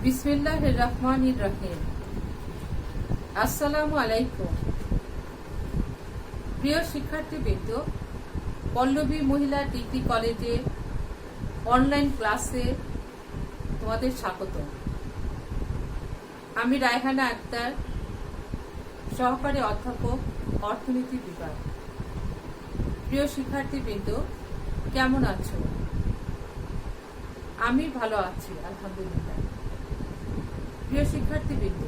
বিসমিল্লাহির রহমানির রহিম। আসসালামু আলাইকুম। প্রিয় শিক্ষার্থীবৃন্দ, পল্লবী মহিলা ডিগ্রি কলেজে অনলাইন ক্লাসে তোমাদের স্বাগত। আমি রায়হানা আক্তার, সহকারী অধ্যাপক, অর্থনীতি বিভাগ। প্রিয় শিক্ষার্থীবৃন্দ, কেমন আছো? আমি ভালো আছি, আলহামদুলিল্লাহ। প্রিয় শিক্ষার্থীবৃন্দ,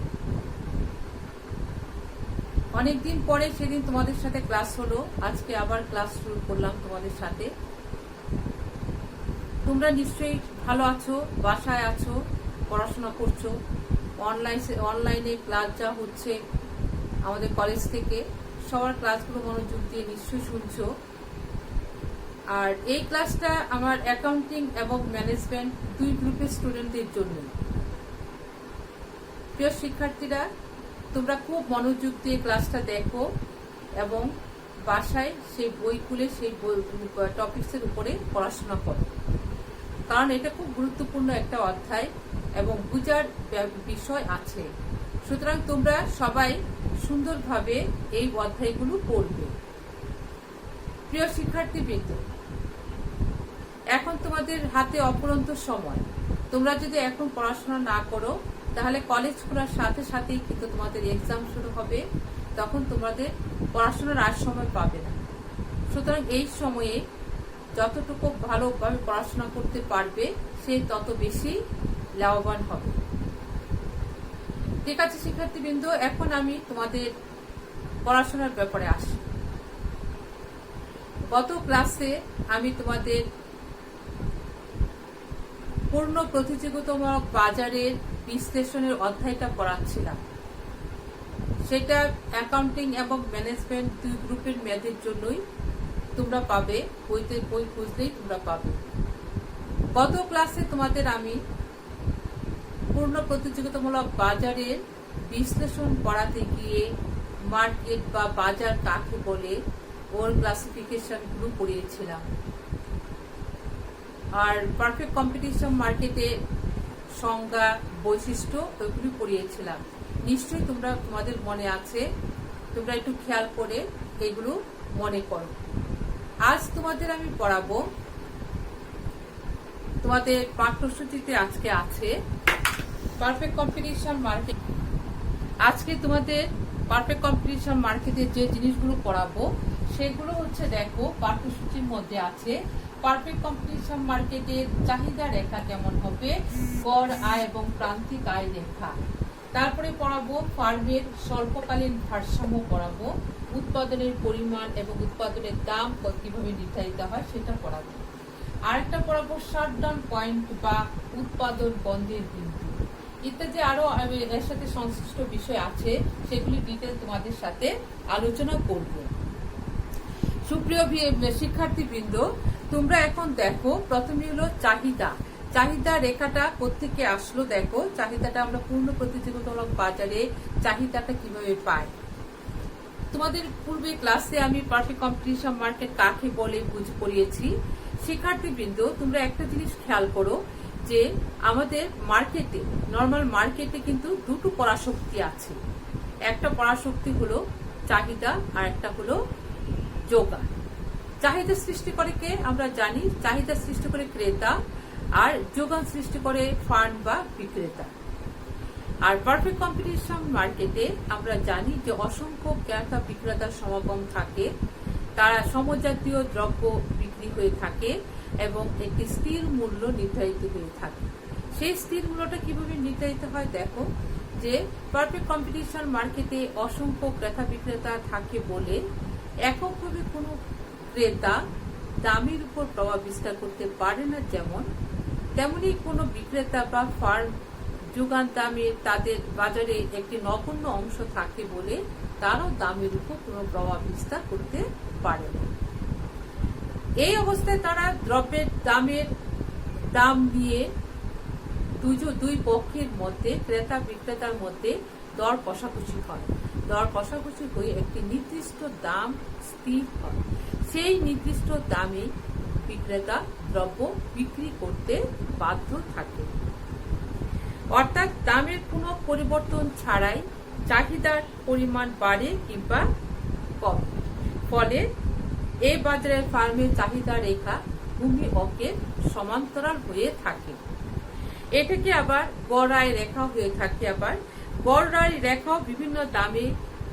অনেকদিন পরে সেদিন তোমাদের সাথে ক্লাস হলো, আজকে আবার ক্লাস শুরু করলাম তোমাদের সাথে। তোমরা নিশ্চয়ই ভালো আছো, বাসায় আছো, পড়াশোনা করছো। অনলাইনে ক্লাস যা হচ্ছে আমাদের কলেজ থেকে, সবার ক্লাসগুলো মনোযোগ দিয়ে নিশ্চয়ই শুনছো। আর এই ক্লাসটা আমার অ্যাকাউন্টিং এবং ম্যানেজমেন্ট দুই গ্রুপের স্টুডেন্টদের জন্য। প্রিয় শিক্ষার্থীরা, তোমরা খুব মনোযোগ দিয়ে ক্লাসটা দেখো এবং বাসায় সেই বই খুলে সেই টপিকসের উপরে পড়াশোনা করো, কারণ এটা খুব গুরুত্বপূর্ণ একটা অধ্যায় এবং বুঝার বিষয় আছে। সুতরাং তোমরা সবাই সুন্দরভাবে এই অধ্যায়গুলো পড়বে। প্রিয় শিক্ষার্থীবৃন্দ, এখন তোমাদের হাতে অফুরন্ত সময়। তোমরা যদি এখন পড়াশোনা না করো, তাহলে কলেজ খোলার সাথে সাথেই কিন্তু তোমাদের এক্সাম শুরু হবে, তখন তোমাদের পড়াশোনার আর সময় পাবে না। সুতরাং এই সময়ে যতটুকু ভালোভাবে পড়াশোনা করতে পারবে, সে তত বেশি লাভবান হবে। ঠিক আছে শিক্ষার্থীবৃন্দ, এখন আমি তোমাদের পড়াশোনার ব্যাপারে আসি। গত ক্লাসে আমি তোমাদের পূর্ণ প্রতিযোগিতামূলক বাজারের বিশ্লেষণের অধ্যায়টা পড়াচ্ছিলাম। সেটা অ্যাকাউন্টিং এবং ম্যানেজমেন্ট দুই গ্রুপের মেয়াদের জন্যই তোমরা পাবে, বই খুঁজলেই তোমরা পাবে। গত ক্লাসে তোমাদের আমি পূর্ণ প্রতিযোগিতামূলক বাজারের বিশ্লেষণ পড়াতে গিয়ে মার্কেট বা বাজার কাকে বলে ওর ক্লাসিফিকেশন গুলো পড়িয়েছিলাম। আর পারফেক্ট কম্পিটিশন মার্কেটের সংজ্ঞা, বৈশিষ্ট্য ওইগুলি পড়িয়েছিলাম। নিশ্চয়ই তোমাদের মনে আছে, তোমরা একটু খেয়াল করে এগুলো মনে করো। আজ তোমাদের আমি পড়াবো, তোমাদের পাঠ্যসূচিতে আজকে আছে পারফেক্ট কম্পিটিশন মার্কেট। আজকে তোমাদের পারফেক্ট কম্পিটিশন মার্কেটের যে জিনিসগুলো পড়াবো সেগুলো হচ্ছে, দেখো পাঠ্যসূচির মধ্যে আছে পারফেক্ট কম্পিটিশন মার্কেটের চাহিদা রেখা কেমন হবে, গড় আয় এবং প্রান্তিক আয় রেখা। তারপরে পড়াবো ফার্মের স্বল্পকালীন ভারসাম্য পড়াবো, উৎপাদনের পরিমাণ এবং উৎপাদনের দাম কিভাবে নির্ধারিত হয় সেটা পড়াবো। আরেকটা পড়াবো শাটডাউন পয়েন্ট বা উৎপাদন বন্ধের বিন্দু ইত্যাদি। আরো এর সাথে সংশ্লিষ্ট বিষয় আছে, সেগুলি ডিটেল তোমাদের সাথে আলোচনা করব। সুপ্রিয় শিক্ষার্থীবৃন্দ, তোমরা এখন দেখো, প্রথমে হলো চাহিদা রেখাটা কোত্থেকে আসলো। দেখো চাহিদাটা আমরা পূর্ণ প্রতিযোগিতামূলক বাজারে চাহিদাটা কিভাবে পাই। তোমাদের পূর্বে ক্লাসে আমি পারফেক্ট কম্পিটিশন মার্কেট কাকে বলে পড়িয়েছি। শিক্ষার্থীবৃন্দ, তোমরা একটা জিনিস খেয়াল করো যে আমাদের মার্কেটে, নর্মাল মার্কেটে কিন্তু দুটো পরাশক্তি আছে। একটা পরাশক্তি হলো চাহিদা আর একটা হলো যোগান। চাহিদা সৃষ্টি করে কে? আমরা জানি চাহিদা সৃষ্টি করে ক্রেতা, আর যোগান সৃষ্টি করে ফান্ড বা বিক্রেতা। আর পারফেক্ট কম্পিটিশন মার্কেটে আমরা জানি যে অসংখ্য ক্রেতা বিক্রেতার সমাগম থাকে, তারা সমজাতীয় দ্রব্য বিক্রি হয়ে থাকে এবং একটি স্থির মূল্য নির্ধারিত হয়ে থাকে। সেই স্থির মূল্যটা কিভাবে নির্ধারিত হয়? দেখো যে পারফেক্ট কম্পিটিশন মার্কেটে অসংখ্য ক্রেতা বিক্রেতা থাকে বলে এককভাবে কোনো ক্রেতা দামের উপর প্রভাব বিস্তার করতে পারে না, যেমন তেমনি কোনো বিক্রেতা বা ফার্ম যোগান দামে তাদের বাজারে একটি নগণ্য অংশ থাকে বলে তারও দামের উপর কোনো প্রভাব বিস্তার করতে পারে না। এই অবস্থায় তারা দ্রব্যের দাম নিয়ে দুই পক্ষের মধ্যে, ক্রেতা বিক্রেতার মধ্যে দর কষাকষি হয়। দর কষাকষি হয়ে একটি নির্দিষ্ট দাম স্থির হয়। সেই নির্দিষ্ট দামে বিক্রেতা দ্রব্য বিক্রি করতে বাধ্য থাকে। অর্থাৎ দামের কোনো পরিবর্তন ছাড়াই চাহিদার পরিমাণ বাড়ে কিংবা কমে। ফলে এই বাজারের ফার্মের চাহিদা রেখা ভূমি অক্ষের সমান্তরাল হয়ে থাকে। এটাকে আবার গড় আয় রেখা হয়ে থাকে। আবার গড় আয় রেখাও বিভিন্ন দামে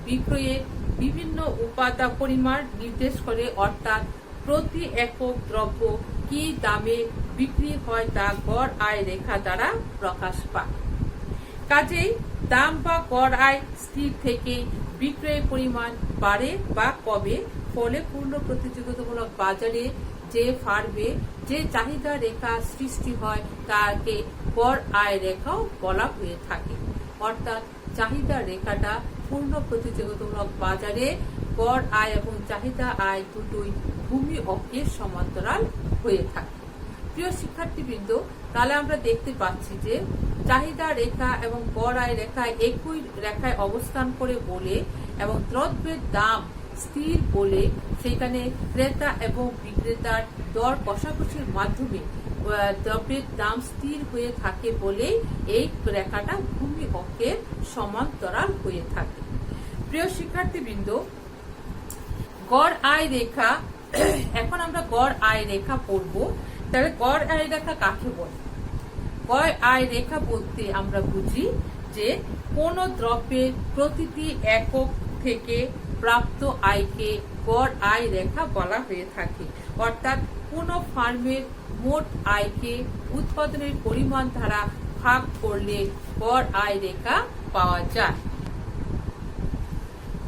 বিক্রয়ে বিভিন্ন উপাদান পরিমাণ নির্দেশ করে, অর্থাৎ প্রতি একক দ্রব্য কি দামে বিক্রি হয় তা গড় আয় রেখা দ্বারা প্রকাশ পায়। কাজেই দাম বা গড় আয় স্থির থেকে বিক্রয়ের পরিমাণ বাড়ে বা কমে। ফলে পূর্ণ প্রতিযোগিতামূলক বাজারে যে ফার্মে যে চাহিদা রেখা সৃষ্টি হয় তাকে গড় আয় রেখাও বলা হয়ে থাকে। অর্থাৎ চাহিদা রেখাটা পূর্ণ প্রতিযোগিতামূলক বাজারে গড় আয় এবং চাহিদা আয় দুটোই ভূমি অক্ষের সমান্তরাল হয়ে থাকে। প্রিয় শিক্ষার্থীবৃন্দ, তাহলে আমরা দেখতে পাচ্ছি যে চাহিদা রেখা এবং গড় আয় রেখা একই রেখায় অবস্থান করে বলে এবং দ্রব্যের দাম স্থির বলে সেখানে ক্রেতা এবং বিক্রেতার দর কষাকষির মাধ্যমে দ্রব্যের দাম স্থির হয়ে থাকে বলে এই রেখাটা ভূমি অক্ষের সমান্তরাল হয়ে থাকে। প্রিয় শিক্ষার্থীবৃন্দ, গড় আয় রেখা, এখন আমরা গড় আয় রেখা পড়ব। তাহলে গড় আয় রেখা কাকে বলে? গড় আয় রেখা বলতে আমরা বুঝি যে কোন দ্রব্যের প্রতিটি একক থেকে প্রাপ্ত আয়কে গড় আয় রেখা বলা হয়ে থাকে। অর্থাৎ কোন ফার্মের মোট আয়কে উৎপাদনের পরিমাণ দ্বারা ভাগ করলে গড় আয় রেখা পাওয়া যায়।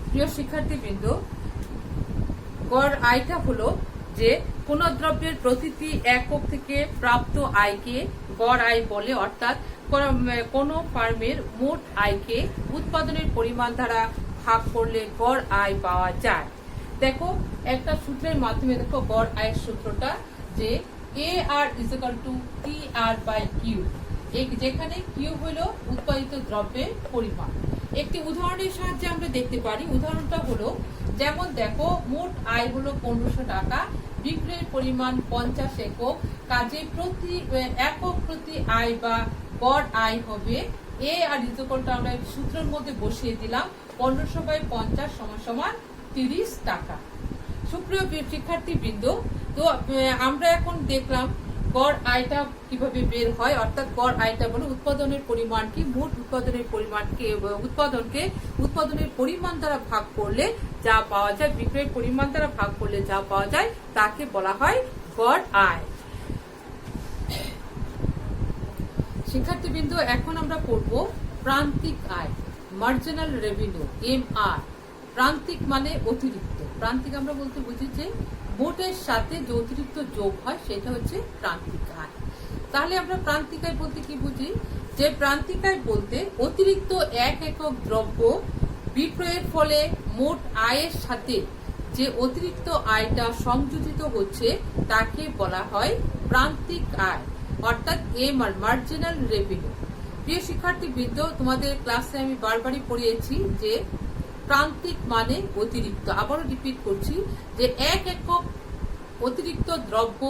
প্রিয় শিক্ষার্থীবৃন্দ, গড় আয়টা হলো যে কোন দ্রব্যের প্রতিটি একক থেকে প্রাপ্ত আয়কে গড় আয় বলে। অর্থাৎ কোন ফার্মের মোট আয়কে উৎপাদনের পরিমাণ দ্বারা ভাগ করলে গড় আয় পাওয়া যায়। দেখো একটা সূত্রের মাধ্যমে দেখো গড় আয়ের সূত্রটা যে AR = TR/Q, যেখানে Q হলো উৎপাদিত দ্রব্যের পরিমাণ। একটি উদাহরণের সাহায্যে আমরা দেখতে পারি। উদাহরণটা হলো, যেমন দেখো মোট আয় হলো 1500 টাকা, বিক্রয়ের পরিমাণ 50 একক, কাজে প্রতি একক প্রতি আয় বা গড় আয় হবে AR = আমরা সূত্রের মধ্যে বসিয়ে দিলাম 1500/50 = 30 টাকা। সুপ্রিয় শিক্ষার্থীবৃন্দ, তো আমরা এখন দেখলাম গড় আয়টা কিভাবে বের হয়। অর্থাৎ গড় আয়টা বলে উৎপাদনের পরিমাণ কি, মোট উৎপাদনের পরিমাণকে উৎপাদনের পরিমাণ দ্বারা ভাগ করলে যা পাওয়া যায়, বিক্রয়ের পরিমাণ দ্বারা ভাগ করলে যা পাওয়া যায় তাকে বলা হয় গড় আয়। শিক্ষার্থীবৃন্দ, এখন আমরা পড়ব প্রান্তিক আয়, মার্জিনাল রেভিনিউ, MR। প্রান্তিক মানে অতিরিক্ত। প্রান্তিক আমরা বলতে বুঝি যে মোটের সাথে যে অতিরিক্ত যোগ হয় সেটা হচ্ছে প্রান্তিক আয়। তাহলে আমরা প্রান্তিক আয় বলতে কি বুঝি? যে প্রান্তিক আয় বলতে অতিরিক্ত এক একক দ্রব্য বিক্রয়ের ফলে মোট আয়ের সাথে যে অতিরিক্ত আয়টা সংযোজিত হচ্ছে তাকে বলা হয় প্রান্তিক আয়, অর্থাৎ MR, মার্জিনাল রেভিনিউ। প্রিয় শিক্ষার্থীবৃন্দ, তোমাদের ক্লাসে আমি বারবারই পড়িয়েছি যে প্রান্তিক মানে অতিরিক্ত। আবারও রিপিট করছি যে এক একক অতিরিক্ত দ্রব্য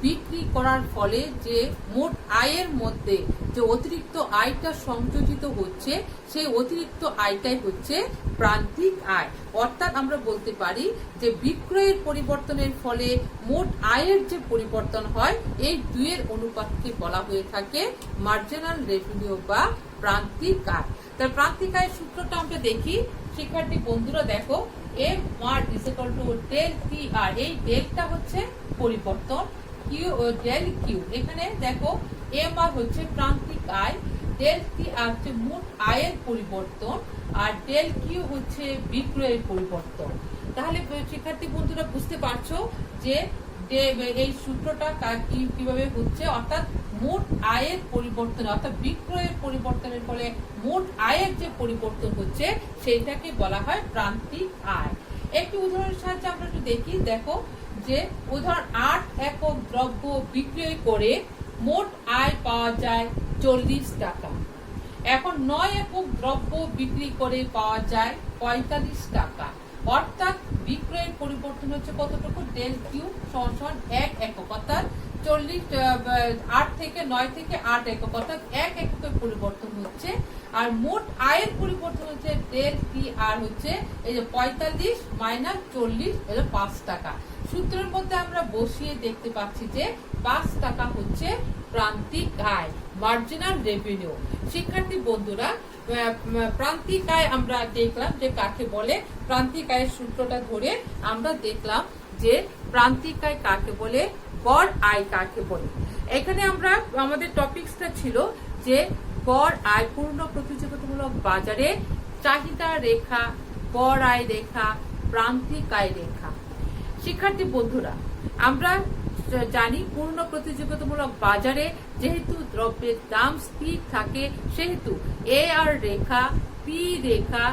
বিক্রি করার ফলে যে মোট আয়ের মধ্যে যে অতিরিক্ত আয়টা সংযোজিত হচ্ছে সেই অতিরিক্ত আয়টাই হচ্ছে প্রান্তিক আয়। অর্থাৎ আমরা বলতে পারি যে বিক্রয়ের পরিবর্তনের ফলে মোট আয়ের যে পরিবর্তন হয় এই দুইয়ের অনুপাতকে বলা হয়ে থাকে মার্জিনাল রেভিনিউ বা প্রান্তিক আয়। তার প্রান্তিক আয়ের সূত্রটা আমরা দেখি। শিক্ষার্থী বন্ধুরা দেখো, MR = del TR। এই ডেলটা হচ্ছে পরিবর্তন, del Q। এখানে দেখো MR হচ্ছে প্রান্তিক আয়, del TR হচ্ছে মোট আয়ের পরিবর্তন, আর del Q হচ্ছে বিক্রয়ের পরিবর্তন। তাহলে শিক্ষার্থী বন্ধুরা বুঝতে পারছো যে এই সূত্রটা কিভাবে হচ্ছে। অর্থাৎ মোট আয়ের পরিবর্তন, অর্থাৎ বিক্রয়ের পরিবর্তনের ফলে মোট আয়ের যে পরিবর্তন হচ্ছে সেইটাকে বলা হয় প্রান্তিক আয়। একটি উদাহরণের সাহায্যে আমরা একটু দেখি। দেখো যে উদাহরণ 8 একক দ্রব্য বিক্রয় করে মোট আয় পাওয়া যায় 40 টাকা। এখন 9 একক দ্রব্য বিক্রি করে পাওয়া যায় 45 টাকা। অর্থাৎ বিক্রয়ের পরিবর্তন হচ্ছে কতটুকু? del Q = 1 একক। অর্থাৎ 8 থেকে 9 থেকে 8 একক, অর্থাৎ 1 এককের পরিবর্তন হচ্ছে। আর মোট আয়ের পরিবর্তন হচ্ছে ডেল পি আর হচ্ছে এই যে 45 মাইনাস 40 হলো 5 টাকা। সূত্রের মধ্যে আমরা বসিয়ে দেখতে পাচ্ছি যে 5 টাকা হচ্ছে প্রান্তিক আয়, মার্জিনাল রেভিনিউ। শিক্ষার্থী বন্ধুরা, প্রান্তিক আয় আমরা দেখলাম যে কাকে বলে। প্রান্তিক আয়ের সূত্রটা ধরে আমরা দেখলাম যে প্রান্তিক আয় কাকে বলে, গড় আয় কাকে বলে। এখানে আমরা আমাদের টপিকসটা ছিল যে গড় আয় পূর্ণ প্রতিযোগিতামূলক বাজারে চাহিদা রেখা, গড় আয় রেখা, প্রান্তিক আয় রেখা। শিক্ষার্থী বন্ধুরা, আমরা জানি পূর্ণ প্রতিযোগিতামূলক বাজারে যেহেতু দ্রব্যের দাম স্থির থাকে, সেহেতু এ আর রেখা, পি রেখা,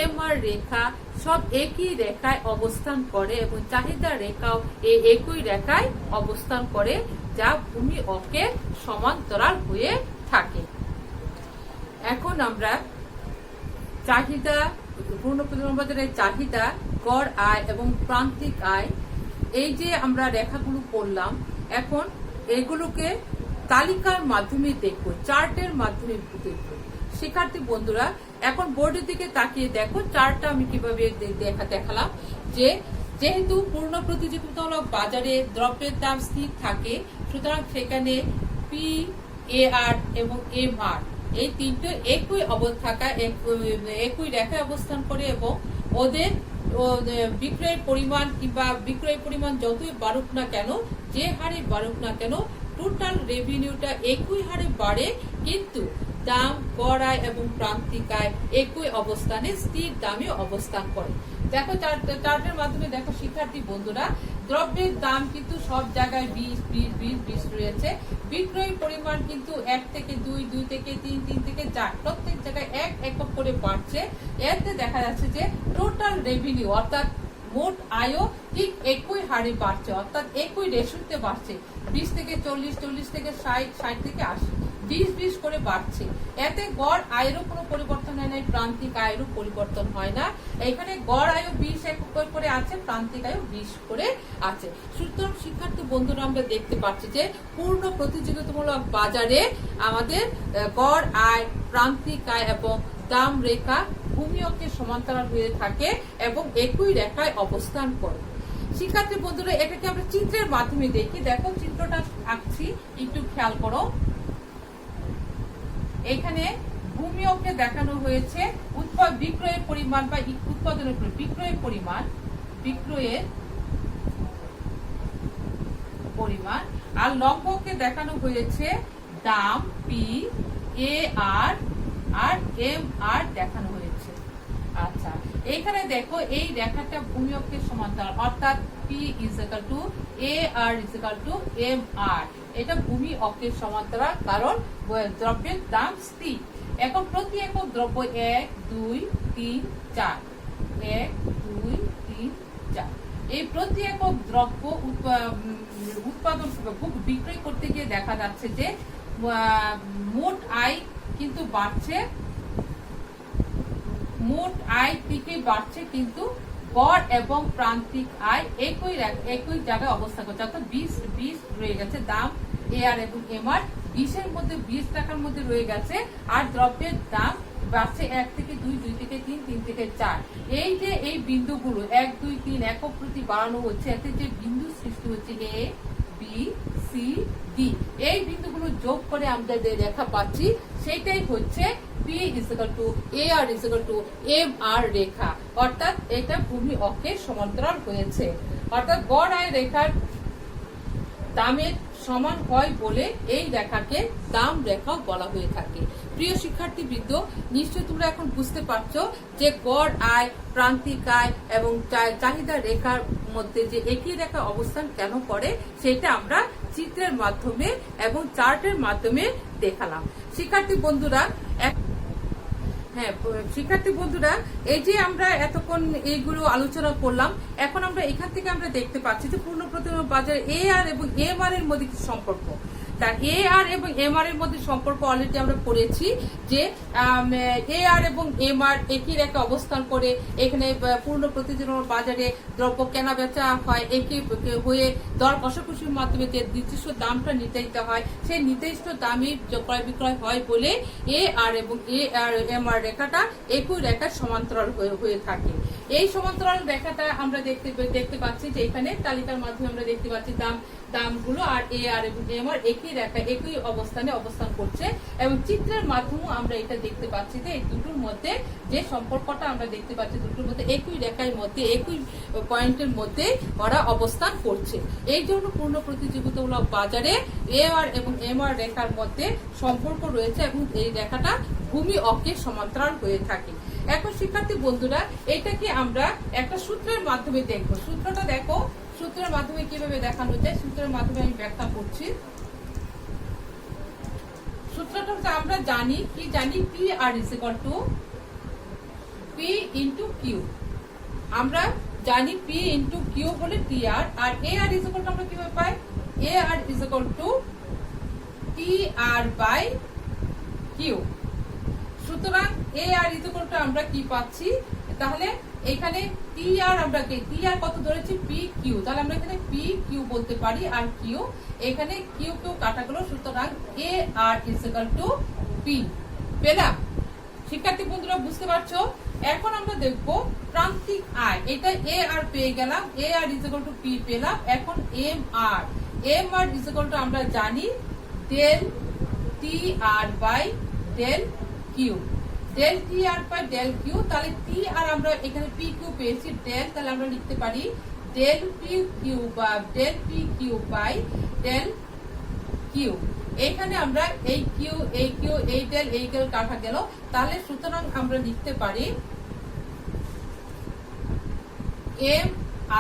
এম আর রেখা সব একই রেখায় অবস্থান করে এবং চাহিদা রেখাও এই একই রেখায় অবস্থান করে, যা ভূমি অক্ষের সমান্তরাল হয়ে থাকে। এখন আমরা চাহিদা, পূর্ণ প্রতিযোগিতামূলক বাজারের চাহিদা, গড় আয় এবং প্রান্তিক আয়, এই যে আমরা রেখাগুলো পড়লাম, এখন এগুলোকে তালিকার মাধ্যমে দেখবো, চার্টের মাধ্যমে দেখবো। শিক্ষার্থী বন্ধুরা, এখন বোর্ডের দিকে তাকিয়ে দেখো চার্টটা আমি কিভাবে দেখালাম। যে যেহেতু পূর্ণ প্রতিযোগিতামূলক বাজারে দ্রব্যের দাম স্থির থাকে, সুতরাং সেখানে পি, এ আর এবং এম আর এই তিনটে একই একই রেখায় অবস্থান করে এবং ওদের বিক্রয়ের পরিমাণ কিংবা বিক্রয় পরিমাণ যতই বাড়ুক না কেন, যে হারে বাড়ুক না কেন, টোটাল রেভিনিউটা একই হারে বাড়ে, কিন্তু দাম, গড় আয় এবং প্রান্তিক আয় একই অবস্থানে স্থির দামে অবস্থান করে। দেখো চার্টের মাধ্যমে দেখো শিক্ষার্থী বন্ধুরা, দ্রব্যের দাম কিন্তু সব জায়গায় 20, 20, 20, 20 রয়েছে। বিক্রয় পরিমাণ কিন্তু 1 থেকে 2, 2 থেকে 3, 3 থেকে 4 প্রত্যেক জায়গায় 1 একক করে বাড়ছে। এতে দেখা যাচ্ছে যে টোটাল রেভিনিউ অর্থাৎ মোট আয়ও ঠিক একই হারে বাড়ছে, অর্থাৎ একই রেশিওতে বাড়ছে। 20 থেকে 40, 40 থেকে 60, 60 থেকে 80, 20, 20 করে বাড়ছে। এতে গড় আয়েরও কোনো পরিবর্তন হয় না, প্রান্তিক আয়েরও পরিবর্তন হয় না। এখানে গড় আয়ও 20 একক করে আছে, প্রান্তিক আয়ও 20 করে আছে। সুতরাং শিক্ষার্থী বন্ধুরা, আমরা দেখতে পাচ্ছি যে পূর্ণ প্রতিযোগিতামূলক বাজারে আমাদের গড় আয়, প্রান্তিক আয় এবং দাম রেখা ভূমি অক্ষের সমান্তরাল হয়ে থাকে এবং একই রেখায় অবস্থান করে। শিক্ষার্থী বন্ধুরা, এটাকে আমরা চিত্রের মাধ্যমে দেখি। দেখো চিত্রটা আঁকছি, একটু খেয়াল করো। এখানে ভূমি অক্ষে দেখানো হয়েছে বিক্রয়ের পরিমাণ বা উৎপাদনের বিক্রয়ের পরিমাণ, আর লম্ব অক্ষে দেখানো হয়েছে দাম, পি, এ আর এম আর দেখানো হয়েছে। আচ্ছা, এখানে দেখো এই রেখাটা ভূমি অক্ষের সমান্তরাল, অর্থাৎ P is equal to A R is equal to M R. এটা ভূমি অক্ষের সমান্তরাল, কারণ দ্রব্যের দাম স্থির। এখন প্রতি একক দ্রব্য 1, 2, 3, 4, 1, 2, 3, 4 এই প্রতি একক দ্রব্য উৎপাদন বিক্রয় করতে গিয়ে দেখা যাচ্ছে যে মোট আয় কিন্তু বাড়ছে, মোট আয় ঠিকই বাড়ছে, কিন্তু গড় এবং প্রান্তিক আয় একই জায়গায় অবস্থান করছে, অর্থাৎ 20 রয়ে গেছে। দাম এ আর এবং এম আর 20 মধ্যে 20 টাকার মধ্যে রয়ে গেছে, আর দ্রব্যের দাম বাড়ছে 1 থেকে 2, 2 থেকে 3, 3 থেকে 4। এই যে এই বিন্দুগুলো 1, 2, 3 একক প্রতি বাড়ানো হচ্ছে, এতে যে বিন্দু সৃষ্টি হচ্ছে এ, বি, সি, ডি, এই বিন্দুগুলো যোগ করে আমরা যে রেখা পাচ্ছি সেটাই হচ্ছে P is equal to A R is equal to M R রেখা, অর্থাৎ এটা ভূমি অক্ষের সমান্তরাল হয়েছে। অর্থাৎ গড় আয় রেখার দামের সমান হয় বলে এই রেখাকে দাম রেখাও বলা হয়ে থাকে। প্রিয় শিক্ষার্থীবৃন্দ, নিশ্চয়ই তোমরা এখন বুঝতে পারছো যে গড় আয়, প্রান্তিক আয় এবং চাহিদা রেখার মধ্যে যে একই রেখা অবস্থান কেন করে, সেটা আমরা চিত্রের মাধ্যমে এবং চার্টের মাধ্যমে দেখালাম। শিক্ষার্থী বন্ধুরা, এই যে আমরা এতক্ষণ এইগুলো আলোচনা করলাম, এখন আমরা এখান থেকে আমরা দেখতে পাচ্ছি যে পূর্ণ প্রতিযোগিতামূলক বাজারে এ আর এবং এম আর এর মধ্যে কি সম্পর্ক। তার এ আর এবং এম আর এর মধ্যে সম্পর্ক অলরেডি আমরা পড়েছি যে এ আর এবং এম আর একই রেখে অবস্থান করে এখানে পূর্ণ প্রতিযোগিতামূলক বাজারে দ্রব্য কেনা বেচা হয়, একই হয়ে দর কষাকষির মাধ্যমে যে নির্দিষ্ট দামটা নির্ধারিত হয় সেই নির্দিষ্ট দামই ক্রয় বিক্রয় হয় বলে এ আর এবং এম আর রেখাটা একই রেখার সমান্তরাল হয়ে থাকে। এই সমান্তরাল রেখাটা আমরা দেখতে পাচ্ছি যে এখানে তালিকার মাধ্যমে আমরা দেখতে পাচ্ছি দামগুলো আর এ আর এবং এম আর একই রেখা একই অবস্থানে অবস্থান করছে এবং চিত্রের মাধ্যমে আমরা এটা দেখতে পাচ্ছি যে এই দুটোর মধ্যে যে সম্পর্কটা আমরা দেখতে পাচ্ছি দুটোর মধ্যে একই রেখার মধ্যে একই পয়েন্টের মধ্যে ওরা অবস্থান করছে। এই জন্য পূর্ণ প্রতিযোগিতামূলক বাজারে এ আর এবং এম আর রেখার মধ্যে সম্পর্ক রয়েছে এবং এই রেখাটা ভূমি অক্ষের সমান্তরাল হয়ে থাকে। এখন শিক্ষার্থী বন্ধুরা এটাকে আমরা একটা সূত্রের মাধ্যমে দেখব। সূত্রটা দেখো, সূত্রের মাধ্যমে কিভাবে দেখানো যায় সূত্রের মাধ্যমে আমি ব্যাখ্যা করছি। সূত্রটা আমরা জানি P R is equal to P into Q. আমরা জানি পি ইন্টু কিউ বলে টি আর, আর A R is equal to আমরা কিভাবে পাই A R is equal to T R by Q. সুতরাং A R is equal to আমরা কি পাচ্ছি, তাহলে এখানে টি আর আমরা টি আর কত ধরেছি পি কিউ, তাহলে আমরা এখানে পি কিউ বলতে পারি আর কিউ এখানে কিউ কাটা গেল। সুতরাং A R is equal to P পেলাম। শিক্ষার্থী বন্ধুরা বুঝতে পারছো? এখন আমরা দেখব প্রান্তিক আয়, এটা এ আর পেয়ে গেলাম, A R is equal to P পেলাম। এখন M R is equal to আমরা জানি del T R by del Q, del T R by del Q. তাহলে টি আর আমরা এখানে পি কিউ পেয়েছি ডেল, তাহলে আমরা লিখতে পারি ডেল পি কিউ বা del P Q by del Q. এখানে আমরা এই কিউ এই ডেল কাটা গেল, তাহলে সুতরাং আমরা লিখতে পারি M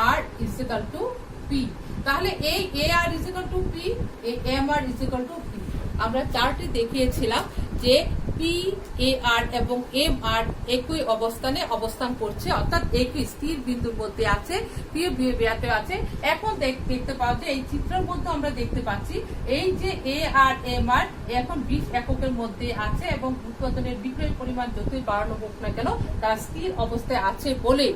R is equal to P. তাহলে এই A R is equal to P, M R is equal to P. আমরা চার্টে দেখিয়েছিলাম যে পি এ আর এবং এম আর একই অবস্থানে অবস্থান করছে, অর্থাৎ একই স্থির বিন্দুর মধ্যে আছে, আছে। এখন দেখতে পাওয়া যায় এই চিত্রের মধ্যে আমরা দেখতে পাচ্ছি এই যে এ আর এম আর এখন 20 এককের মধ্যে আছে এবং উৎপাদনের বিক্রয়ের পরিমাণ যতই বাড়ানো হোক না কেন তারা স্থির অবস্থায় আছে বলে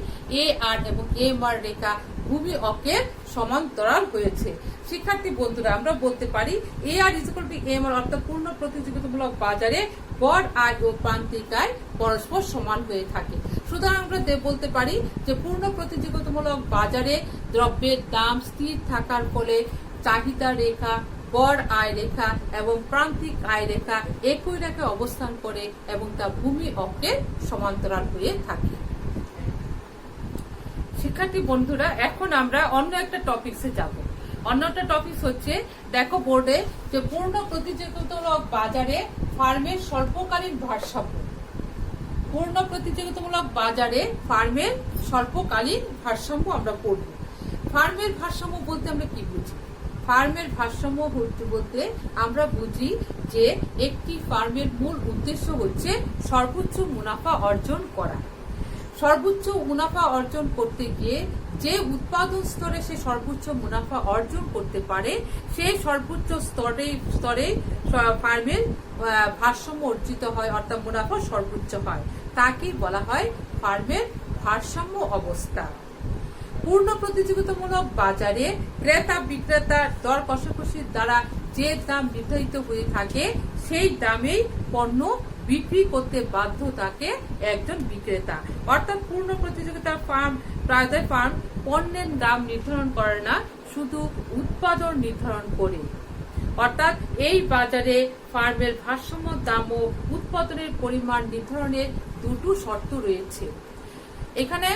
এ আর এবং এম আর রেখা ভূমি অক্ষের সমান্তরাল হয়েছে। শিক্ষার্থী বন্ধুরা আমরা বলতে পারি এ R is equal to M আর অর্থাৎ পূর্ণ প্রতিযোগিতামূলক বাজারে গড় আয় ও প্রান্তিক আয় পরস্পর সমান হয়ে থাকে। সুতরাং আমরা বলতে পারি যে পূর্ণ প্রতিযোগিতামূলক বাজারে দ্রব্যের দাম স্থির থাকার ফলে চাহিদা রেখা, গড় আয় রেখা এবং প্রান্তিক আয় রেখা একই রেখায় অবস্থান করে এবং তা ভূমি অক্ষের সমান্তরাল হয়ে থাকে। শিক্ষার্থী বন্ধুরা এখন আমরা অন্য একটা টপিকসে যাব। অন্যটা টপিক হচ্ছে দেখো বোর্ডে যে পূর্ণ প্রতিযোগিতামূলক বাজারে ফার্মের স্বল্পকালীন ভারসাম্য। পূর্ণ প্রতিযোগিতামূলক বাজারে ফার্মের স্বল্পকালীন ভারসাম্য আমরা পড়ব। ফার্মের ভারসাম্য বলতে আমরা কি বুঝি? ফার্মের ভারসাম্য বলতে আমরা বুঝি যে একটি ফার্মের মূল উদ্দেশ্য হচ্ছে সর্বোচ্চ মুনাফা অর্জন করা। সর্বোচ্চ মুনাফা অর্জন করতে গিয়ে যে উৎপাদন স্তরে সে সর্বোচ্চ মুনাফা অর্জন করতে পারে সেই সর্বোচ্চ স্তরে ফার্মের ভারসাম্য অর্জিত হয়, অর্থাৎ মুনাফা সর্বোচ্চ হয়, তাকে বলা হয় ফার্মের ভারসাম্য অবস্থা। পূর্ণ প্রতিযোগিতামূলক বাজারে ক্রেতা বিক্রেতার দর কষাকষির দ্বারা যে দাম নির্ধারিত হয়ে থাকে সেই দামেই পণ্য বিক্রি করতে বাধ্য থাকে একজন বিক্রেতা। অর্থাৎ পূর্ণ প্রতিযোগিতার ফার্ম পণ্যের দাম নির্ধারণ করে না, শুধু উৎপাদন নির্ধারণ করে। অর্থাৎ এই বাজারে ফার্মের ভারসাম্য দাম ও উৎপাদনের পরিমাণ নির্ধারণের দুটো শর্ত রয়েছে এখানে।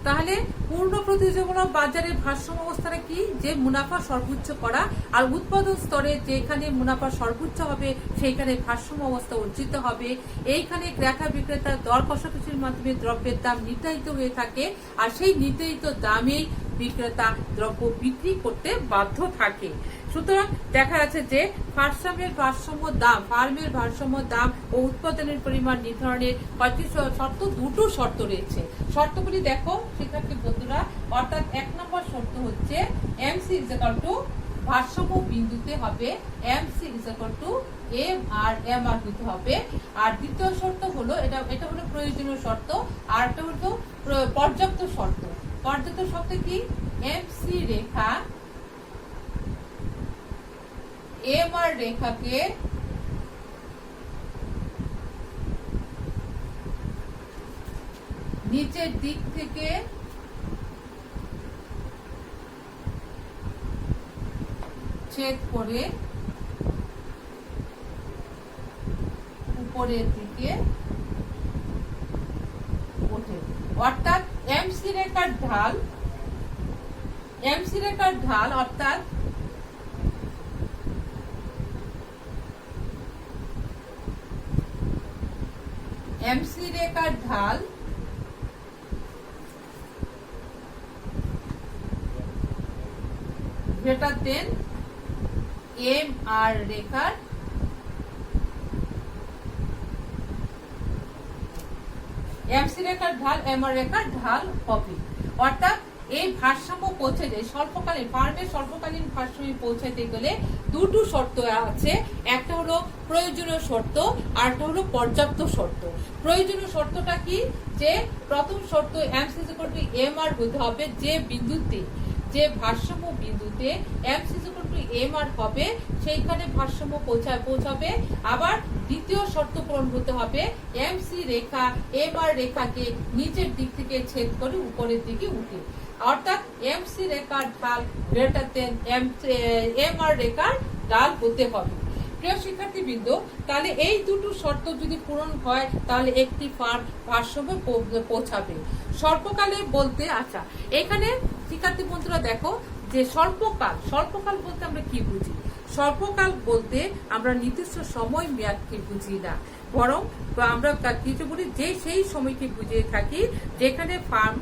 তাহলে পূর্ণ প্রতিযোগিতামূলক বাজারের ভারসাম্য অবস্থাটা কি? যে মুনাফা সর্বোচ্চ করা, আর উৎপাদন স্তরে যেখানে মুনাফা সর্বোচ্চ হবে সেইখানে ভারসাম্য অবস্থা অর্জিত হবে। এইখানে ক্রেতা বিক্রেতার দর কষাকষির মাধ্যমে দ্রব্যের দাম নির্ধারিত হয়ে থাকে, আর সেই নির্ধারিত দামেই বিক্রেতা দ্রব্য বিক্রি করতে বাধ্য থাকে। সুতরাং দেখা যাচ্ছে যে ফার্মের ভারসাম্য দাম ও উৎপাদনের পরিমাণ নির্ধারণের কয়েকটি শর্ত, দুটো শর্ত রয়েছে। শর্তগুলি দেখো শিক্ষার্থী বন্ধুরা, অর্থাৎ 1 নম্বর শর্ত হচ্ছে MC ইজ ইকুয়াল টু ভারসাম্য বিন্দুতে হবে MC = MR হতে হবে। আর দ্বিতীয় শর্ত হলো এটা হলো প্রয়োজনীয় শর্ত, আর এটা হলো পর্যাপ্ত শর্ত। পর্যাপ্ত শর্ত কি? MC রেখা MR রেখাকে নিচের দিক থেকে ছেদ করে উপরের দিকে ওঠে। অর্থাৎ MC রেখার ঢাল অর্থাৎ MC রেখার ঢাল গ্রেটার দেন MR রেখার MC রেখার ঢাল MR রেখার ঢাল হবে। অর্থাৎ এই ভারসাম্য পৌঁছে যায় স্বল্পকালীন ফার্মের স্বল্পকালীন ভারসাম্যে পৌঁছাতে গেলে দুটো শর্ত আছে, একটা হলো প্রয়োজনীয় শর্ত আর একটা হলো পর্যাপ্ত শর্ত। প্রয়োজনীয় শর্তটা কি? যে প্রথম শর্ত MC = MR হতে হবে, যে ভারসাম্য বিন্দুতে MC = MR হবে সেইখানে ভারসাম্য পৌঁছাবে। আবার দ্বিতীয় শর্ত পূরণ হতে হবে, MC রেখা MR রেখাকে নিচের দিক থেকে ছেদ করে উপরের দিকে উঠে। অর্থাৎ MC রেখার ঢাল গ্রেটার দেন MR রেখার ঢাল হতে হবে। প্রিয় শিক্ষার্থীবৃন্দ, তাহলে এই দুটো শর্ত যদি পূরণ হয় তাহলে একটি ফার্ম ভারসাম্যে পৌঁছাবে। স্বল্পকালে বলতে আচ্ছা এখানে শিক্ষার্থী বন্ধুরা দেখো যে স্বল্পকাল বলতে আমরা কি বুঝি? স্বল্পকাল বলতে আমরা নির্দিষ্ট সময় মেয়াদকে বুঝি না, বরং আমরা কিছু বলি যে সেই সময়কে বুঝিয়ে থাকি যেখানে ফার্ম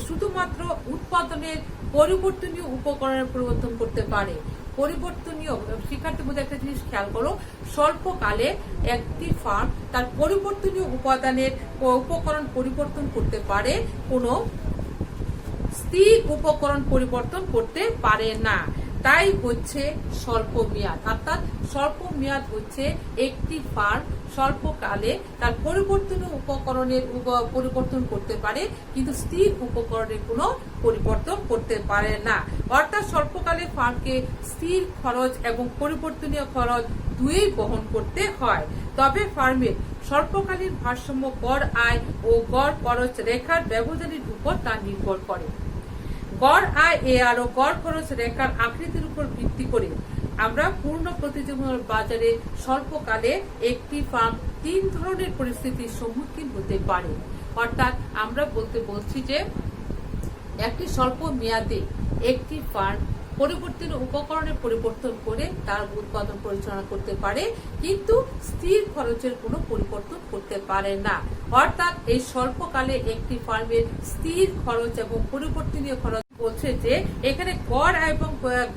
শুধুমাত্র উৎপাদনের পরিবর্তনীয় উপকরণের পরিবর্তন করতে পারে। পরিবর্তনীয় শিক্ষার্থী বলতে একটা জিনিস খেয়াল করো, স্বল্পকালে একটি ফার্ম তার পরিবর্তনীয় উপকরণ পরিবর্তন করতে পারে, কোনো স্থির উপকরণ পরিবর্তন করতে পারে না। তাই হচ্ছে স্বল্প মেয়াদ। অর্থাৎ স্বল্প মেয়াদ হচ্ছে একটি ফার্ম স্বল্পকালে তার পরিবর্তনীয় উপকরণের পরিবর্তন করতে পারে কিন্তু স্থির উপকরণের কোনো পরিবর্তন করতে পারে না। অর্থাৎ স্বল্পকালে ফার্মকে স্থির খরচ এবং পরিবর্তনীয় খরচ দুইই বহন করতে হয়। তবে ফার্মের স্বল্পকালীন ভারসাম্য গড় আয় ও গড় খরচ রেখার ব্যবধানের উপর তা নির্ভর করে। গড় আয় ও গড় খরচ রেখার আকৃতির উপর ভিত্তি করে আমরা পূর্ণ প্রতিযোগিতার বাজারে স্বল্পকালে একটি ফার্ম তিন ধরনের পরিস্থিতির সম্মুখীন হতে পারে। অর্থাৎ আমরা বলছি যে একটি স্বল্প মেয়াদে একটি ফার্ম পরিবর্তনীয় উপকরণের পরিবর্তন করে তার উৎপাদন পরিচালনা করতে পারে কিন্তু স্থির খরচের কোনো পরিবর্তন করতে পারে না। অর্থাৎ এই স্বল্পকালে একটি ফার্মের স্থির খরচ এবং পরিবর্তনীয় খরচ বলছে যে এখানে গড় আয় এবং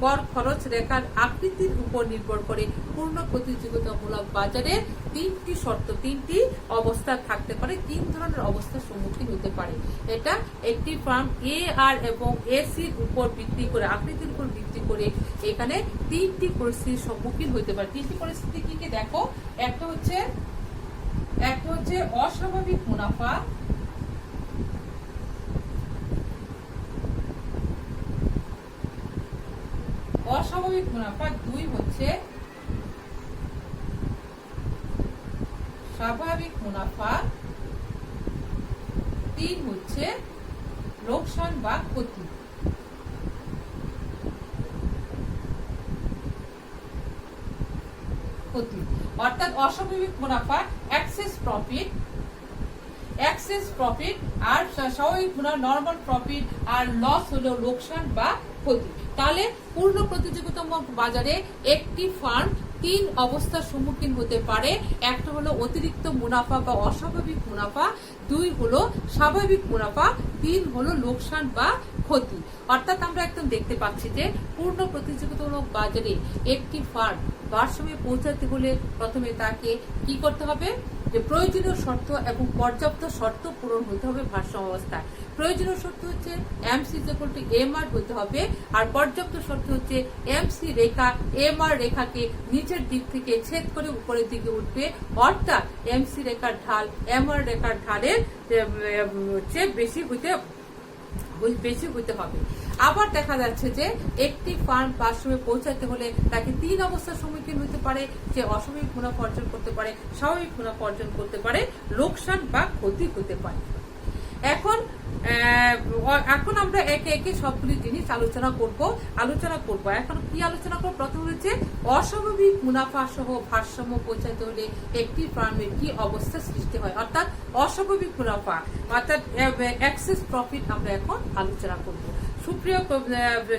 গড় খরচ রেখার আকৃতির উপর নির্ভর করে পূর্ণ প্রতিযোগিতামূলক বাজারে তিনটি অবস্থা থাকতে পারে, তিন ধরনের অবস্থার সম্মুখীন হতে পারে। এটা একটি ফার্ম AR এবং AC-র উপর ভিত্তি করে আকৃতির উপর ভিত্তি করে এখানে তিনটি পরিস্থিতির সম্মুখীন হতে পারে। তিনটি পরিস্থিতি কি কি দেখো, একটা হচ্ছে অস্বাভাবিক মুনাফা, দুই হচ্ছে স্বাভাবিক মুনাফা, তিন হচ্ছে লোকসান বা ক্ষতি। অর্থাৎ অস্বাভাবিক মুনাফা এক্সেস প্রফিট আর স্বাভাবিক মুনাফা নরমাল প্রফিট আর লস হলো লোকসান বা ক্ষতি। তাহলে পূর্ণ প্রতিযোগিতামূলক বাজারে একটি ফার্ম তিন অবস্থার সম্মুখীন হতে পারে। একটা হলো অতিরিক্ত মুনাফা বা অস্বাভাবিক মুনাফা, দুই হলো স্বাভাবিক মুনাফা, তিন হলো লোকসান বা ক্ষতি। অর্থাৎ আমরা একদম দেখতে পাচ্ছি যে পূর্ণ প্রতিযোগিতামূলক বাজারে একটি ফার্ম ভারসাম্যে পৌঁছাতে হলে প্রথমে তাকে কি করতে হবে, যে প্রয়োজনীয় শর্ত এবং পর্যাপ্ত শর্ত পূরণ হতে হবে ভারসাম্য অবস্থায়। প্রয়োজনীয় শর্ত হচ্ছে MC MR হতে হবে, আর পর্যাপ্ত শর্ত হচ্ছে MC রেখা MR রেখাকে নিচের দিক থেকে ছেদ করে উপরের দিকে উঠবে, অর্থাৎ MC রেখার ঢাল MR রেখার ঢালের চেয়ে বেশি হতে হবে। আবার দেখা যাচ্ছে যে একটি ফার্ম বাস্তবে পৌঁছাতে হলে তাকে 3 অবস্থার সম্মুখীন হতে পারে, যে অস্বাভাবিক মুনাফা অর্জন করতে পারে, স্বাভাবিক মুনাফা অর্জন করতে পারে, লোকসান বা ক্ষতি হতে পারে। এখন আমরা একে একে সবগুলি জিনিস আলোচনা করব। এখন কি আলোচনা করব? প্রথম হচ্ছে অস্বাভাবিক মুনাফা সহ ভারসাম্য পৌঁছাতে হলে একটি ফার্মের কি অবস্থা সৃষ্টি হয়, অর্থাৎ অস্বাভাবিক মুনাফা অর্থাৎ এক্সেস প্রফিট আমরা এখন আলোচনা করব। সুপ্রিয়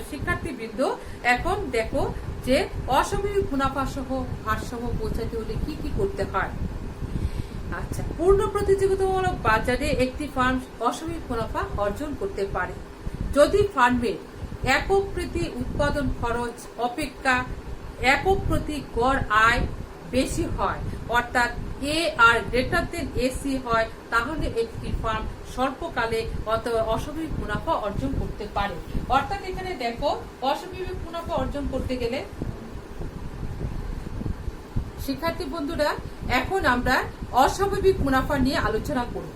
শিক্ষার্থীবৃন্দ, এখন দেখো যে অস্বাভাবিক মুনাফা সহ ভারসাম্য পৌঁছাতে হলে কি কি করতে হয়। আচ্ছা, পূর্ণ প্রতিযোগিতামূলক বাজারে একটি ফার্ম অস্বাভাবিক মুনাফা অর্জন করতে পারে যদি ফার্মের একক প্রতি উৎপাদন খরচ অপেক্ষা একক প্রতি গড় আয় বেশি হয়, অর্থাৎ AR গ্রেটার দেন AC হয়, তাহলে একটি ফার্ম স্বল্পকালে অস্বাভাবিক মুনাফা অর্জন করতে পারে। অর্থাৎ এখানে দেখো, অস্বাভাবিক মুনাফা অর্জন করতে গেলে শিক্ষার্থী বন্ধুরা, এখন আমরা অস্বাভাবিক মুনাফা নিয়ে আলোচনা করব।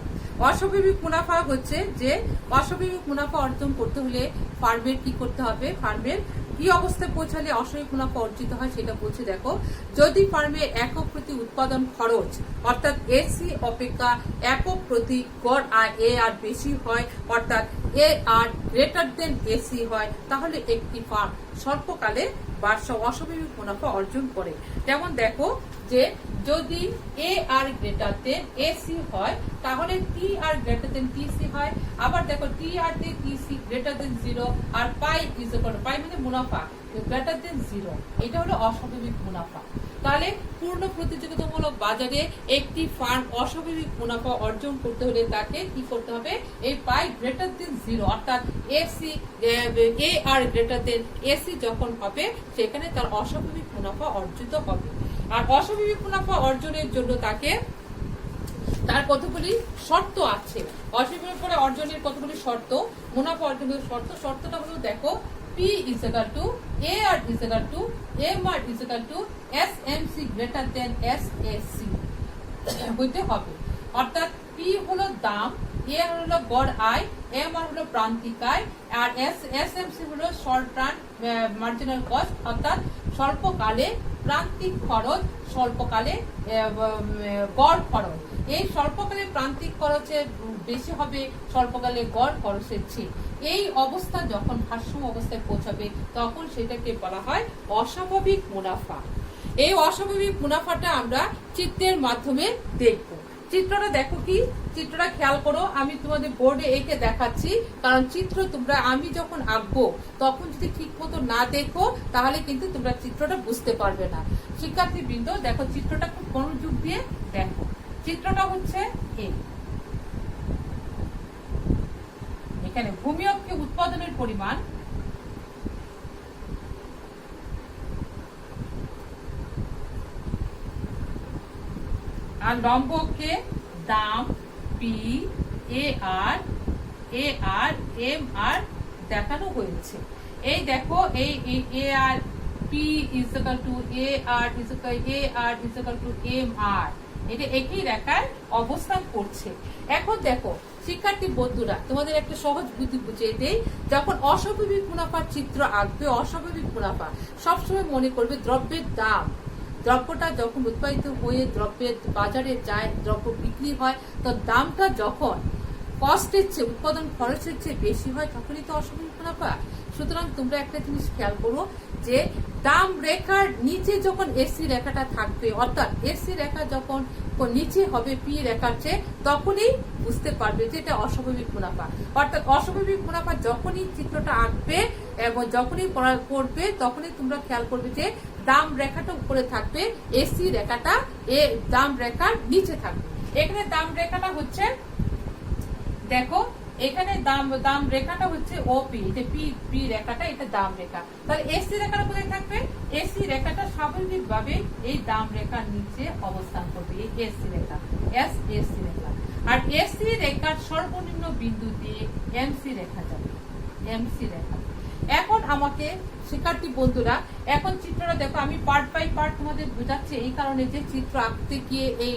অস্বাভাবিক মুনাফা হচ্ছে যে অস্বাভাবিক মুনাফা অর্জন করতে হলে ফার্মের কি করতে হবে, ফার্মের কি অবস্থায় পৌঁছালে অস্বাভাবিক মুনাফা অর্জিত হয় সেটা বলছে। দেখো, যদি ফার্মের একক প্রতি উৎপাদন খরচ অর্থাৎ AC অপেক্ষা একক প্রতি গড় আয় AR বেশি হয়, অর্থাৎ AR গ্রেটার দেন AC হয়, তাহলে একটি ফার্ম স্বল্পকালে অস্বাভাবিক মুনাফা অর্জন করে। যেমন দেখো যে যদি AR গ্রেটার দেন AC হয়, তাহলে TR গ্রেটার দেন TC হয়। আবার দেখো TR দেন TC গ্রেটার দেন 0, আর পাই মানে মুনাফা গ্রেটার দেন 0, এটা হলো অস্বাভাবিক মুনাফা। তাহলে পূর্ণ প্রতিযোগিতামূলক বাজারে একটি ফার্ম অস্বাভাবিক মুনাফা অর্জন করতে হলে তাকে কি করতে হবে, এই পাই গ্রেটার দেন 0 অর্থাৎ AR গ্রেটার দেন AC যখন হবে সেখানে তার অস্বাভাবিক মুনাফা অর্জিত হবে। আর অস্বাভাবিক মুনাফা অর্জনের জন্য তার কতগুলি শর্ত আছে। অস্বাভাবিক মুনাফা অর্জনের কতগুলি শর্ত, মুনাফা অর্জনের শর্তটা হলো দেখো, P = AR = MR = SMC greater than SAC হইতে হবে। অর্থাৎ P হলো দাম, AR হলো গড় আয়, MR হলো প্রান্তিক আয়, আর SMC হলো শর্ট রান মার্জিনাল কস্ট অর্থাৎ স্বল্পকালে প্রান্তিক খরচ, স্বল্পকালে গড় খরচ। এই স্বল্পকালে প্রান্তিক খরচে বেশি হবে স্বল্পকালে গড় খরচের চেয়ে। এই অবস্থা যখন ভারসাম্য অবস্থায় পৌঁছাবে তখন সেটাকে বলা হয় অস্বাভাবিক মুনাফা। এই অস্বাভাবিক মুনাফাটা আমরা চিত্রের মাধ্যমে দেখব। চিত্রটা দেখো, কি চিত্রটা খেয়াল করো, আমি তোমাদের বোর্ডে এঁকে দেখাচ্ছি, কারণ চিত্র আমি যখন আঁকবো তখন যদি ঠিক মতো না দেখো তাহলে কিন্তু তোমরা চিত্রটা বুঝতে পারবে না। শিক্ষার্থীবৃন্দ দেখো, চিত্রটা খুব মনোযোগ দিয়ে দেখো। চিত্রটা হচ্ছে এখানে ভূমি অক্ষে উৎপাদনের পরিমাণ, আর লম্ব অক্ষে দাম P AR MR দেখানো হয়েছে। এই দেখো, এই AR P AR MR এটা একই রেখায় অবস্থান করছে। এখন দেখো শিক্ষার্থী বন্ধুরা, তোমাদের একটা সহজ বুদ্ধি বুঝিয়ে দেই। যখন অস্বাভাবিক মুনাফার চিত্র আঁকবে, অস্বাভাবিক মুনাফা সবসময় মনে করবে দ্রব্যের দাম। দ্রব্যটা যখন উৎপাদিত হয়ে দ্রব্যের বাজারে যায়, দ্রব্য বিক্রি হয়, তো দামটা যখন কস্টের চেয়ে উৎপাদন খরচের চেয়ে বেশি হয় তখনই তো অস্বাভাবিক মুনাফা। সুতরাং তোমরা একটা জিনিস খেয়াল করো যে দাম রেখার নিচে যখন এসি রেখাটা থাকবে, অর্থাৎ এসি রেখা যখন নিচে হবে পি রেখার চেয়ে, তখনই বুঝতে পারবে যে এটা অস্বাভাবিক মুনাফা। অর্থাৎ অস্বাভাবিক মুনাফা যখনই চিত্রটা আঁকবে এবং যখনই পড়বে তখনই তোমরা খেয়াল করবে যে দাম রেখাটা উপরে থাকবে, এসি রেখাটা দাম রেখার নিচে থাকবে। এখানে দাম রেখাটা হচ্ছে দেখো এখানে দাম দাম রেখাটা হচ্ছে ওপি, এটা পি পি রেখাটা, এটা দাম রেখা। তাহলে এসি রেখাটা কোথায় থাকবে? এসি রেখাটা স্বাভাবিকভাবে এই দাম রেখার নিচে অবস্থান করবে, এই এসি রেখা, এসি রেখা। আর এসি রেখার সর্বনিম্ন বিন্দু দিয়ে এমসি রেখা যাবে, এমসি রেখা। এখন আমাকে শিক্ষার্থী বন্ধুরা এখন চিত্রটা দেখো, আমি পার্ট বাই পার্ট তোমাদের বোঝাচ্ছি এই কারণে যে চিত্র আঁকতে গিয়ে এই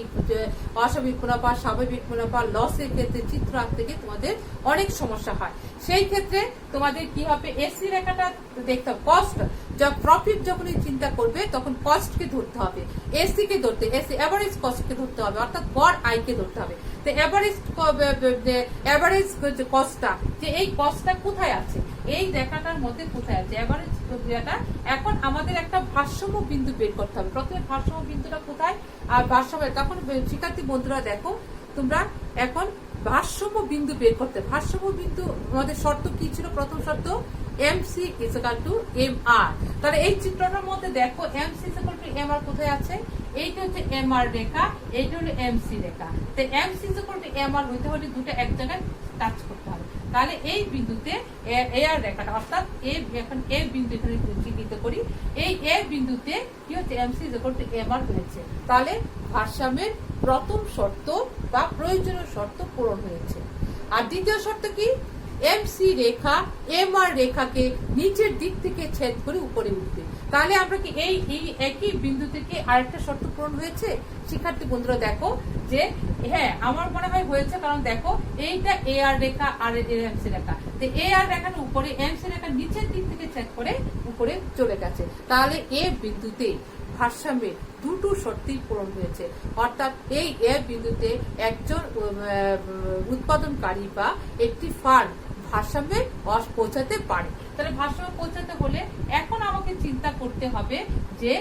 অস্বাভাবিক মুনাফা, স্বাভাবিক মুনাফা, লসের ক্ষেত্রে চিত্র আঁকতে গিয়ে তোমাদের অনেক সমস্যা হয়। সেই ক্ষেত্রে তোমাদের কি হবে, এসি রেখাটা দেখতে হবে। কস্ট, প্রফিট যখনই চিন্তা করবে তখন কস্টকে ধরতে হবে, এসি কে ধরতে, এসি এভারেজ কস্টকে ধরতে হবে, অর্থাৎ গড় আয়কে ধরতে হবে। তো এভারেজ কস্টটা, যে এই কস্টটা কোথায় আছে, এই রেখাটার মধ্যে কোথায় আছে এভারেজ প্রক্রিয়াটা। এখন আমাদের একটা ভারসাম্য বিন্দু বের করতে হবে। প্রথমে ভারসাম্য বিন্দুটা কোথায়, আর ভারসাম্য, তখন শিক্ষার্থী বন্ধুরা দেখো তোমরা এখন ভারসাম্য বিন্দু বের করতে। ভারসাম্য বিন্দু আমাদের শর্ত কি ছিল? প্রথম শর্ত এমসি ইকুয়াল টু এম আর। তাহলে এই চিত্রটার মধ্যে দেখো এমসি ইকুয়াল টু এম আর কোথায় আছে? এইটা হচ্ছে এম আর রেখা, এইটা হলো এমসি রেখা। তো এমসি ইকুয়াল টু এম আর হইতে হলে দুটো এক জায়গায় টাচ করতে হবে। তাহলে এই বিন্দুতে এ আর রেখাটা, অর্থাৎ এখন এ বিন্দু এখানে চিহ্নিত করি, এই এ বিন্দুতে কি হচ্ছে, এমসি ইকুয়াল টু এম আর হয়েছে। তাহলে ভারসাম্যের প্রথম শর্ত বা প্রয়োজনীয় শর্ত পূরণ হয়েছে। আর দ্বিতীয় শর্ত কি? এমসি রেখা এম আর রেখাকে নিচের দিক থেকে ছেদ করে উপরে উঠবে। তাহলে আমরা কি এই একই বিন্দু থেকে আরেকটা শর্ত পূরণ হয়েছে? শিক্ষার্থী বন্ধুরা দেখো যে হ্যাঁ, আমার মনে হয় হয়েছে, কারণ দেখো এইটা এ আর রেখা আর এমসি রেখা, তো এ আর রেখার উপরে এমসি রেখা নিচের দিক থেকে ছেদ করে উপরে চলে গেছে। তাহলে এ বিন্দুতে ভারসাম্যের দুটো শর্তই পূরণ হয়েছে, অর্থাৎ এই এ বিন্দুতে একজন উৎপাদনকারী বা একটি ফার্ম ভারসাম্যে পৌঁছাতে পারে। তাহলে ভারসাম্যে পৌঁছাতে হলে এখন আমাকে চিন্তা করতে হবে যে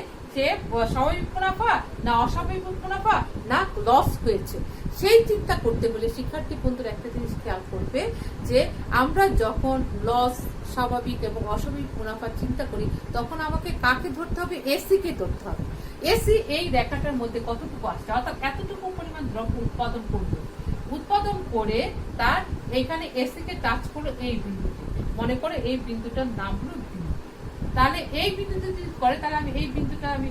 স্বাভাবিক মুনাফা না অস্বাভাবিক মুনাফা না লস হয়েছে। সেই চিন্তা করতে হলে শিক্ষার্থী বন্ধুরা একটা জিনিস খেয়াল করবে যে আমরা যখন লস, স্বাভাবিক এবং অস্বাভাবিক মুনাফা চিন্তা করি তখন আমাকে কাকে ধরতে হবে? এসি কে ধরতে হবে। এসি এই রেখাটার মধ্যে কতটুকু আসছে, অর্থাৎ এতটুকু পরিমাণ দ্রব্য উৎপাদন করবে, উৎপাদন করে তার এখানে এসি কে টাচ করলো এই বিন্দুতে, মনে করে এই বিন্দুটার নাম হলো বিন্দু। তাহলে এই বিন্দুতে যদি করে তাহলে আমি এই বিন্দুটা আমি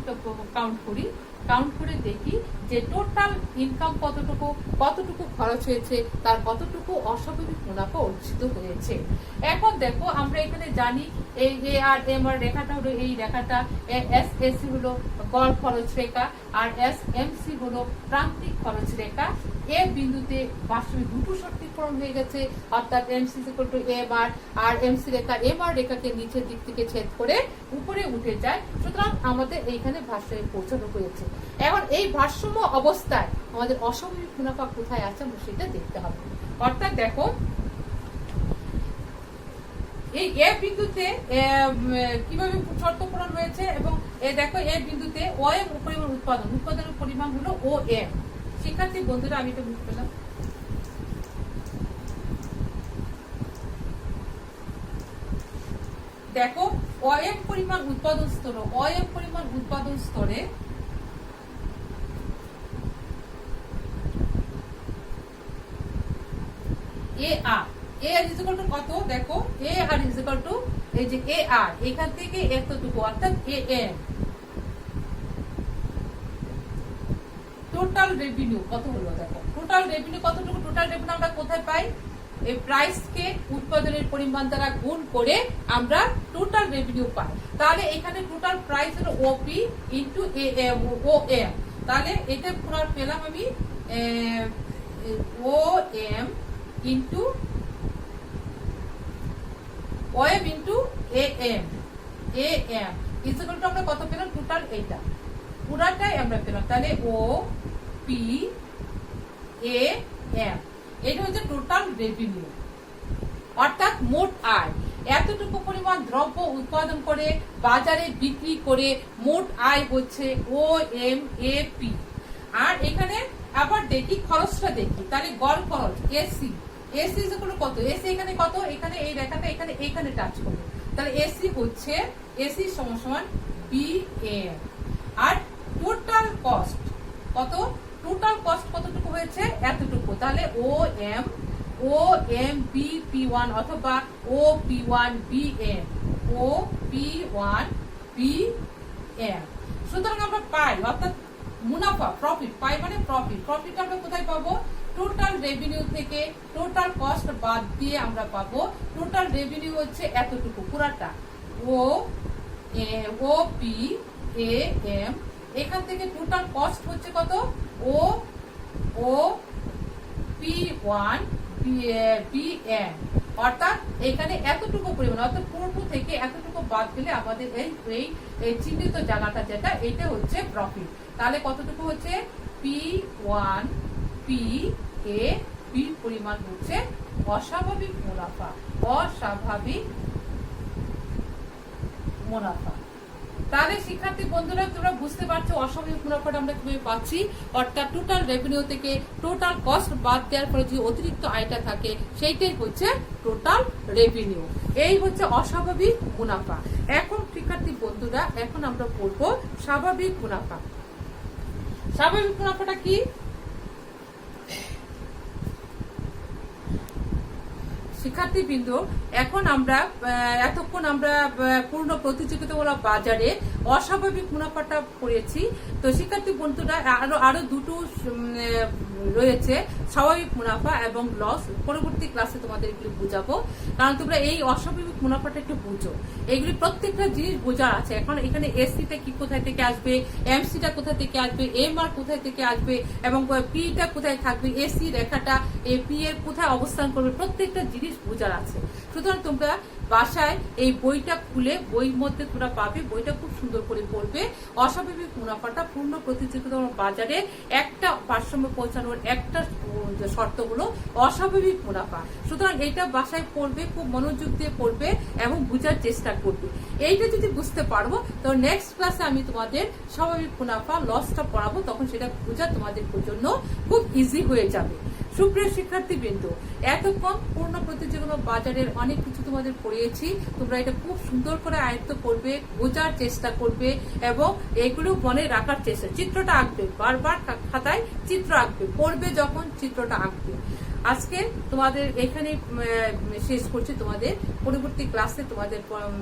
কাউন্ট করি, কাউন্ট করে দেখি যে টোটাল ইনকাম কতটুকু, কতটুকু খরচ হয়েছে, তার কতটুকু অস্বাভাবিক মুনাফা অর্জিত হয়েছে। এখন দেখো আমরা এখানে জানি এই এ আর এম আর রেখাটা হলো, এই রেখাটা এস এসি হলো গড় খরচ রেখা আর এস এমসি হলো প্রান্তিক খরচ রেখা। এ বিন্দুতে ভারসাম্যের দুটো শর্তই পূরণ হয়ে গেছে, অর্থাৎ MC equal to M R MC রেখা এম আর রেখাকে নিচের দিক থেকে ছেদ করে উপরে উঠে যায়। সুতরাং আমাদের এইখানে ভারসাম্যে পৌঁছানো হয়েছে। এখন এই ভারসাম্য অবস্থায় আমাদের অস্বাভাবিক মুনাফা কোথায় আছে আমরা সেটা দেখতে হবে। অর্থাৎ দেখো এই এ বিন্দুতে কিভাবে শর্ত পূরণ হয়েছে, এবং দেখো এ বিন্দুতে ও এম পরিমাণ উৎপাদনের পরিমাণ হলো ও এম। শিক্ষার্থী বন্ধুরা আমি এটা বুঝতে পেলাম। দেখো অএম পরিমাণ উৎপাদন স্তর, অএম পরিমাণ উৎপাদন স্তরে এ আর ইজ ইকুয়াল টু কত? দেখো এ আর ইজ ইকুয়াল টু এই যে এ আর, এখান থেকে এতটুকু, অর্থাৎ এ এম। টোটাল রেভিনিউ কত হলো? দেখো টোটাল রেভিনিউ কতটুকু? টোটাল রেভিনিউ আমরা কোথায় পাই? এই প্রাইসকে উৎপাদনের পরিমাণ দ্বারা গুণ করে আমরা টোটাল রেভিনিউ পাই। তাহলে এখানে টোটাল প্রাইস হলো OP into A M O M. তাহলে এটা পুরো পেলাম আমি O M into O M into A M is equal to আমরা কত পেলাম? টোটাল এইটা পুরাটাই আমরা পেলাম। তাহলে ও পি এ এম, এটা হচ্ছে টোটাল রেভিনিউ, অর্থাৎ মোট আয়। এতটুকু পরিমাণ দ্রব্য উৎপাদন করে বাজারে বিক্রি করে মোট আয় হচ্ছে ও এম এ পি। আর এখানে আবার দেখি খরচটা দেখি, তাহলে গড় খরচ এসি, এসি কত? এসি এখানে কত? এখানে এই রেখাটা এখানে টাচ করবে, তাহলে এসি হচ্ছে এসি সমান বি এম। আর টোটাল কস্ট কত? টোটাল কস্ট কতটুকু হয়েছে? এতটুকু। তাহলে ও এম OMBP1 অথবা OP1BM, OP1BM। সুতরাং আমরা পাই অর্থাৎ মুনাফা, প্রফিট, পাই মানে প্রফিট আমরা কোথায় পাবো? টোটাল রেভিনিউ থেকে টোটাল কস্ট বাদ দিয়ে আমরা পাবো। টোটাল রেভিনিউ হচ্ছে এতটুকু পুরাটা, OPAM। এখান থেকে টোটাল কস্ট হচ্ছে কত? OP1BM, অর্থাৎ এখানে এতটুকু পরিমাণ, অর্থাৎ পুরোটু থেকে এতটুকু বাদ দিলে আমাদের এই চিহ্নিত জায়গাটা যেটা, এটা হচ্ছে প্রফিট। তাহলে কতটুকু হচ্ছে? P1PAB পরিমাণ হচ্ছে অস্বাভাবিক মুনাফা, অস্বাভাবিক মুনাফা। তাহলে শিক্ষার্থী বন্ধুরা, তোমরা বুঝতে পারছো অস্বাভাবিক মুনাফাটা আমরা কিভাবে পাচ্ছি। অর্থাৎ টোটাল রেভিনিউ থেকে টোটাল কস্ট বাদ দেওয়ার পরে যে অতিরিক্ত আয়টা থাকে সেইটাই হচ্ছে টোটাল রেভিনিউ। এই হচ্ছে অস্বাভাবিক মুনাফা। এখন শিক্ষার্থী বন্ধুরা, এখন আমরা পড়বো স্বাভাবিক মুনাফা। স্বাভাবিক মুনাফাটা কি? শিক্ষার্থীবৃন্দ, এখন আমরা এতক্ষণ আমরা পূর্ণ প্রতিযোগিতামূলক বাজারে অস্বাভাবিক মুনাফাটা পড়েছি। তো শিক্ষার্থী বন্ধুরা, আরো দুটো রয়েছে, স্বাভাবিক মুনাফা এবং লস। পরবর্তী ক্লাসে তোমাদের এগুলি বুঝাবো, কারণ তোমরা এই অস্বাভাবিক মুনাফাটা একটু বুঝো। এগুলি প্রত্যেকটা জিনিস বোঝার আছে। এখন এখানে এসিটা কি কোথায় থেকে আসবে, এমসিটা কোথায় থেকে আসবে, এমআর কোথায় থেকে আসবে, এবং পিটা কোথায় থাকবে, এসি রেখাটা পি এর কোথায় অবস্থান করবে, প্রত্যেকটা জিনিস বোঝার আছে। সুতরাং তোমরা বাসায় এই বইটা খুলে বইয়ের মধ্যে তোমরা পাবে, বইটা খুব সুন্দর করে পড়বে। অস্বাভাবিক মুনাফাটা পূর্ণ প্রতিযোগিতামূলক বাজারে একটা ভারসাম্য পৌঁছানোর একটা শর্ত হলো অস্বাভাবিক মুনাফা। সুতরাং এইটা বাসায় পড়বে, খুব মনোযোগ দিয়ে পড়বে এবং বুঝার চেষ্টা করবে। এইটা যদি বুঝতে পারবো, তো নেক্সট ক্লাসে আমি তোমাদের স্বাভাবিক মুনাফা লসটা পড়াবো, তখন সেটা বোঝা তোমাদের জন্য খুব ইজি হয়ে যাবে। সুপ্রিয় শিক্ষার্থীবৃন্দ, এতক্ষণ পূর্ণ প্রতিযোগিতা বাজারের অনেক কিছু তোমাদের পড়িয়েছি। তোমরা এটা খুব সুন্দর করে আয়ত্ত করবে, বোঝার চেষ্টা করবে এবং এগুলো মনে রাখার চেষ্টা, চিত্রটা আঁকবে, বারবার খাতায় চিত্র আঁকবে, পড়বে যখন চিত্রটা আঁকবে। আজকে তোমাদের এখানে শেষ করছি। তোমাদের পরবর্তী ক্লাসে তোমাদের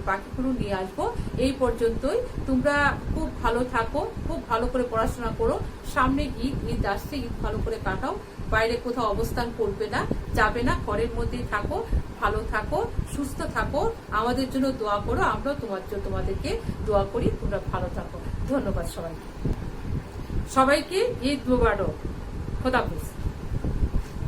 বাকিগুলো নিয়ে আসবো। এই পর্যন্তই। তোমরা খুব ভালো থাকো, খুব ভালো করে পড়াশোনা করো। সামনে ঈদ আসছে, ঈদ ভালো করে কাটাও। বাইরে কোথাও অবস্থান করবে না, যাবে না, ঘরের মধ্যেই থাকো। ভালো থাকো, সুস্থ থাকো, আমাদের জন্য দোয়া করো। আমরাও তোমাদেরকে দোয়া করি, তোমরা ভালো থাকো। ধন্যবাদ সবাইকে। ঈদ মুবারক। খোদা হাফেজ।